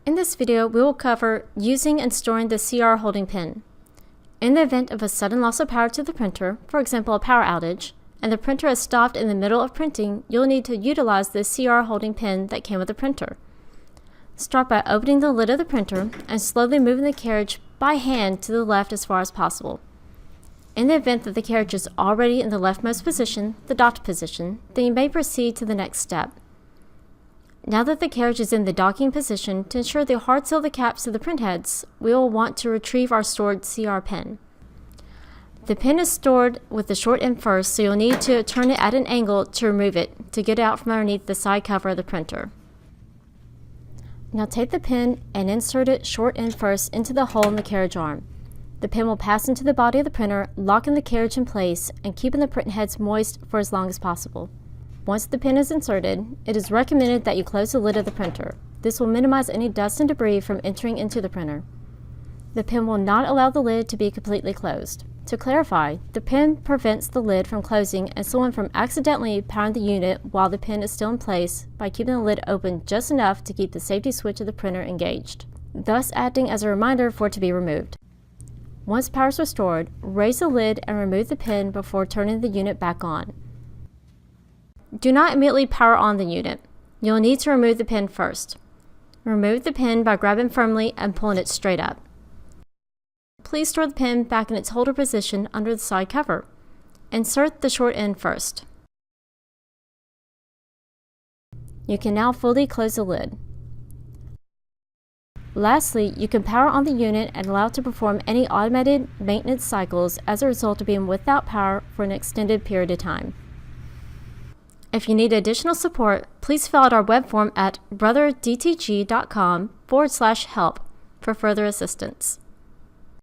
In this video, we will cover using and storing the CR holding pin. In the event of a sudden loss of power to the printer, for example a power outage, and the printer is stopped in the middle of printing, you'll need to utilize the CR holding pin that came with the printer. Start by opening the lid of the printer and slowly moving the carriage by hand to the left as far as possible. In the event that the carriage is already in the leftmost position, the docked position, then you may proceed to the next step. Now that the carriage is in the docking position, to ensure they hard seal the caps of the print heads, we will want to retrieve our stored CR pin. The pin is stored with the short end first, so you'll need to turn it at an angle to remove it to get it out from underneath the side cover of the printer. Now take the pin and insert it short end first into the hole in the carriage arm. The pin will pass into the body of the printer, locking the carriage in place and keeping the print heads moist for as long as possible. Once the pin is inserted, it is recommended that you close the lid of the printer. This will minimize any dust and debris from entering into the printer. The pin will not allow the lid to be completely closed. To clarify, the pin prevents the lid from closing and someone from accidentally powering the unit while the pin is still in place by keeping the lid open just enough to keep the safety switch of the printer engaged, thus acting as a reminder for it to be removed. Once power is restored, raise the lid and remove the pin before turning the unit back on. Do not immediately power on the unit. You'll need to remove the pin first. Remove the pin by grabbing firmly and pulling it straight up. Please store the pin back in its holder position under the side cover. Insert the short end first. You can now fully close the lid. Lastly, you can power on the unit and allow it to perform any automated maintenance cycles as a result of being without power for an extended period of time. If you need additional support, please fill out our web form at brothergtg.com/help for further assistance.